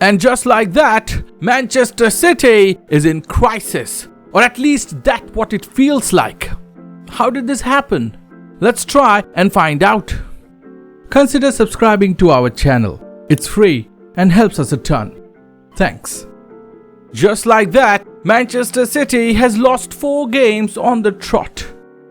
And just like that, Manchester City is in crisis. Or at least that's what it feels like. How did this happen? Let's try and find out. Consider subscribing to our channel. It's free and helps us a ton. Thanks. Just like that, Manchester City has lost 4 games on the trot.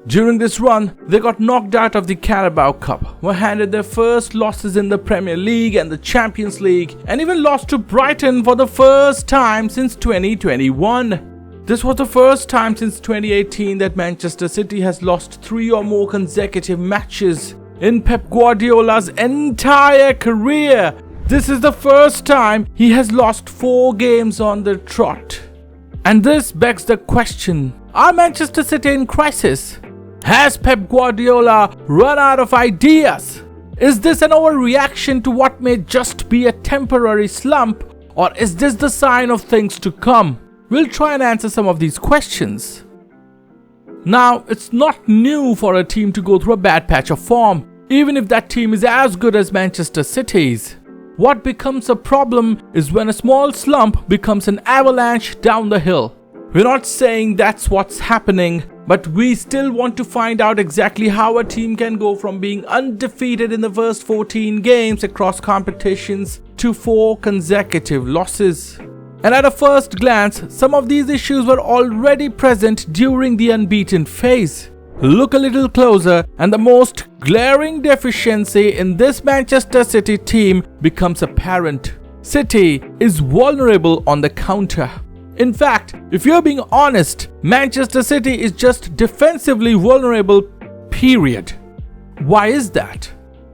During this run, they got knocked out of the Carabao Cup, were handed their first losses in the Premier League and the Champions League, and even lost to Brighton for the first time since 2021. This was the first time since 2018 that Manchester City has lost 3 or more consecutive matches in Pep Guardiola's entire career. This is the first time he has lost 4 games on the trot. And this begs the question, are Manchester City in crisis? Has Pep Guardiola run out of ideas? Is this an overreaction to what may just be a temporary slump, or is this the sign of things to come? We'll try and answer some of these questions. Now, it's not new for a team to go through a bad patch of form, even if that team is as good as Manchester City's. What becomes a problem is when a small slump becomes an avalanche down the hill. We're not saying that's what's happening, but we still want to find out exactly how a team can go from being undefeated in the first 14 games across competitions to 4 consecutive losses. And at a first glance, some of these issues were already present during the unbeaten phase. Look a little closer and the most glaring deficiency in this Manchester City team becomes apparent. City is vulnerable on the counter. In fact, if you're being honest, Manchester City is just defensively vulnerable, period. Why is that?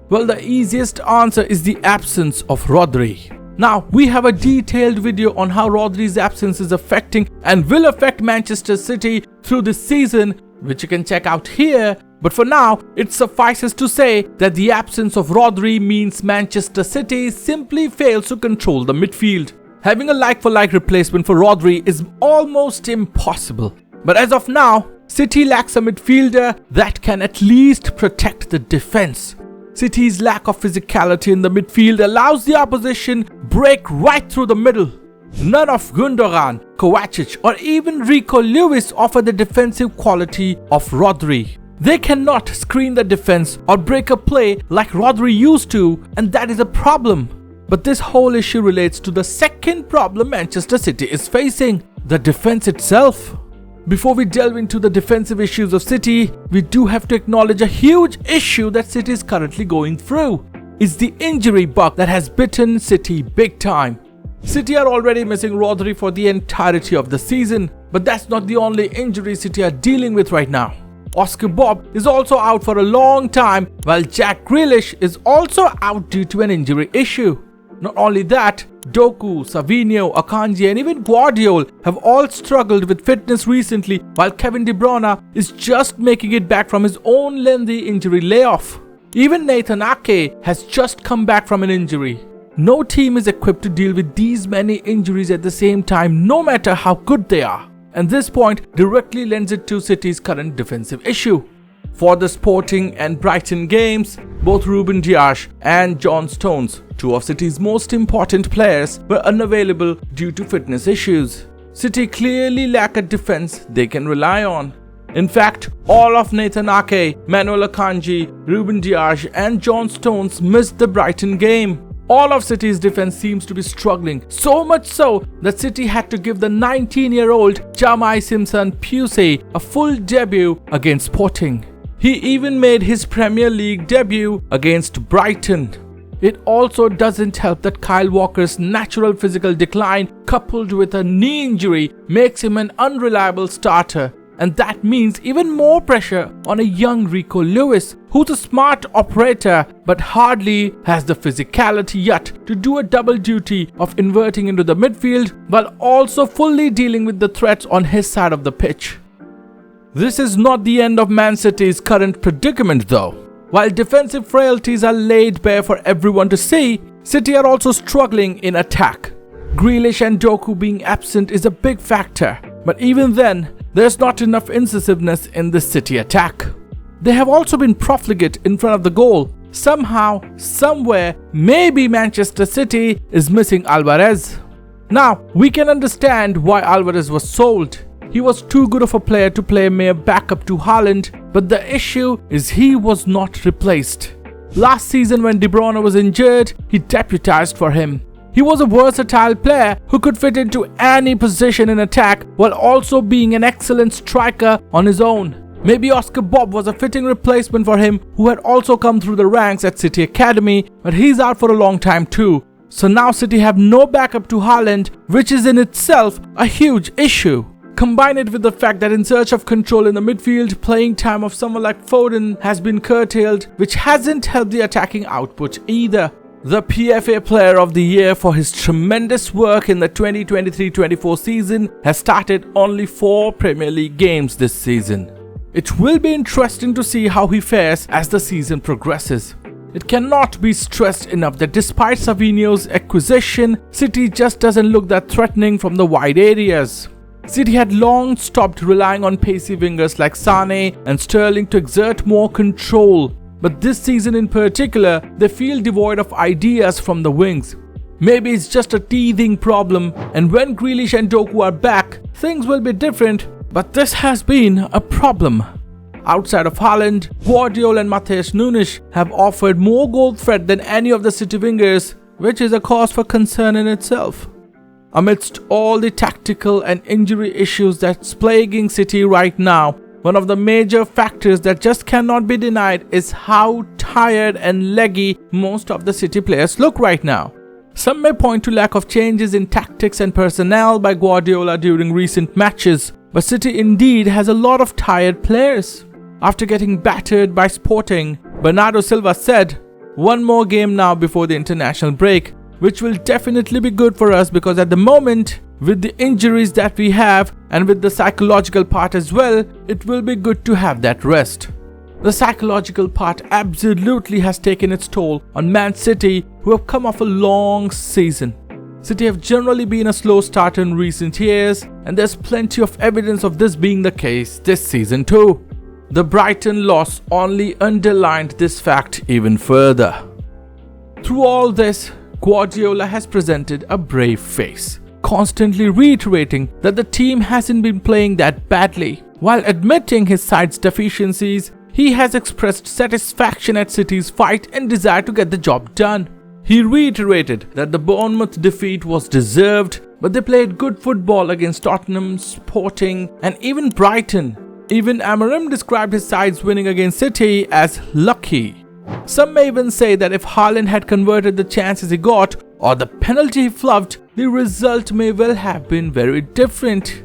Well, the easiest answer is the absence of Rodri. Now, we have a detailed video on how Rodri's absence is affecting and will affect Manchester City through this season, which you can check out here. But for now, it suffices to say that the absence of Rodri means Manchester City simply fails to control the midfield. Having a like-for-like replacement for Rodri is almost impossible. But as of now, City lacks a midfielder that can at least protect the defense. City's lack of physicality in the midfield allows the opposition break right through the middle. None of Gundogan, Kovacic or even Rico Lewis offer the defensive quality of Rodri. They cannot screen the defense or break a play like Rodri used to, and that is a problem. But this whole issue relates to the second problem Manchester City is facing, the defense itself. Before we delve into the defensive issues of City, we do have to acknowledge a huge issue that City is currently going through. It's the injury bug that has bitten City big time. City are already missing Rodri for the entirety of the season, but that's not the only injury City are dealing with right now. Oscar Bob is also out for a long time, while Jack Grealish is also out due to an injury issue. Not only that, Doku, Savinho, Akanji and even Guardiola have all struggled with fitness recently, while Kevin De Bruyne is just making it back from his own lengthy injury layoff. Even Nathan Ake has just come back from an injury. No team is equipped to deal with these many injuries at the same time, no matter how good they are. And this point directly lends it to City's current defensive issue. For the Sporting and Brighton games, both Ruben Dias and John Stones, 2 of City's most important players, were unavailable due to fitness issues. City clearly lack a defense they can rely on. In fact, all of Nathan Ake, Manuel Akanji, Ruben Dias and John Stones missed the Brighton game. All of City's defense seems to be struggling, so much so that City had to give the 19-year-old Jamai Simpson Pusey a full debut against Sporting. He even made his Premier League debut against Brighton. It also doesn't help that Kyle Walker's natural physical decline coupled with a knee injury makes him an unreliable starter. And that means even more pressure on a young Rico Lewis, who's a smart operator but hardly has the physicality yet to do a double duty of inverting into the midfield while also fully dealing with the threats on his side of the pitch. This is not the end of Man City's current predicament though. While defensive frailties are laid bare for everyone to see, City are also struggling in attack. Grealish and Doku being absent is a big factor, but even then, there's not enough incisiveness in the City attack. They have also been profligate in front of the goal, somehow, somewhere, maybe Manchester City is missing Alvarez. Now, we can understand why Alvarez was sold. He was too good of a player to play mere backup to Haaland, but the issue is he was not replaced. Last season when De Bruyne was injured, he deputized for him. He was a versatile player who could fit into any position in attack while also being an excellent striker on his own. Maybe Oscar Bob was a fitting replacement for him, who had also come through the ranks at City Academy, but he's out for a long time too. So now City have no backup to Haaland, which is in itself a huge issue. Combine it with the fact that in search of control in the midfield, playing time of someone like Foden has been curtailed, which hasn't helped the attacking output either. The PFA Player of the Year for his tremendous work in the 2023-24 season has started only 4 Premier League games this season. It will be interesting to see how he fares as the season progresses. It cannot be stressed enough that despite Savinho's acquisition, City just doesn't look that threatening from the wide areas. City had long stopped relying on pacey wingers like Sane and Sterling to exert more control, but this season in particular, they feel devoid of ideas from the wings. Maybe it's just a teething problem, and when Grealish and Doku are back, things will be different, but this has been a problem. Outside of Haaland, Guardiola and Matheus Nunes have offered more goal threat than any of the City wingers, which is a cause for concern in itself. Amidst all the tactical and injury issues that's plaguing City right now, one of the major factors that just cannot be denied is how tired and leggy most of the City players look right now. Some may point to lack of changes in tactics and personnel by Guardiola during recent matches, but City indeed has a lot of tired players. After getting battered by Sporting, Bernardo Silva said, "One more game now before the international break, which will definitely be good for us because at the moment, with the injuries that we have and with the psychological part as well, it will be good to have that rest." The psychological part absolutely has taken its toll on Man City, who have come off a long season. City have generally been a slow starter in recent years, and there's plenty of evidence of this being the case this season too. The Brighton loss only underlined this fact even further. Through all this, Guardiola has presented a brave face, constantly reiterating that the team hasn't been playing that badly. While admitting his side's deficiencies, he has expressed satisfaction at City's fight and desire to get the job done. He reiterated that the Bournemouth defeat was deserved, but they played good football against Tottenham, Sporting, and even Brighton. Even Amorim described his side's winning against City as lucky. Some may even say that if Haaland had converted the chances he got or the penalty he flubbed, the result may well have been very different.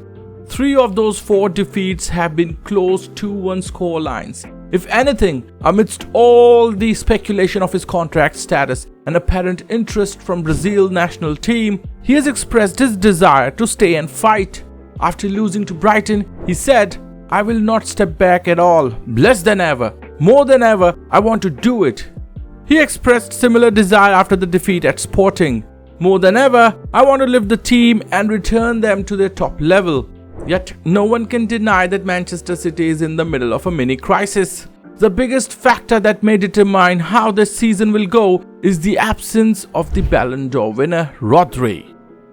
3 of those 4 defeats have been close 2-1 scorelines. If anything, amidst all the speculation of his contract status and apparent interest from Brazil national team, he has expressed his desire to stay and fight. After losing to Brighton, he said, "I will not step back at all. Less than ever. More than ever, I want to do it." He expressed similar desire after the defeat at Sporting. "More than ever, I want to lift the team and return them to their top level." Yet, no one can deny that Manchester City is in the middle of a mini crisis. The biggest factor that may determine how this season will go is the absence of the Ballon d'Or winner, Rodri.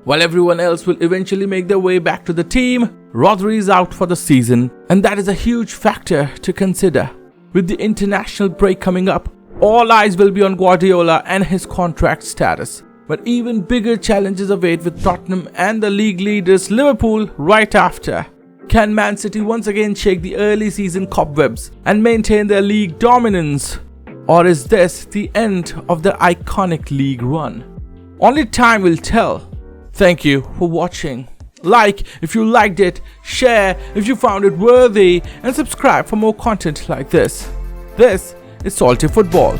While everyone else will eventually make their way back to the team, Rodri is out for the season, and that is a huge factor to consider. With the international break coming up, all eyes will be on Guardiola and his contract status. But even bigger challenges await with Tottenham and the league leaders Liverpool right after. Can Man City once again shake the early season cobwebs and maintain their league dominance? Or is this the end of their iconic league run? Only time will tell. Thank you for watching. Like if you liked it, share if you found it worthy, and subscribe for more content like this. This is Salty Football.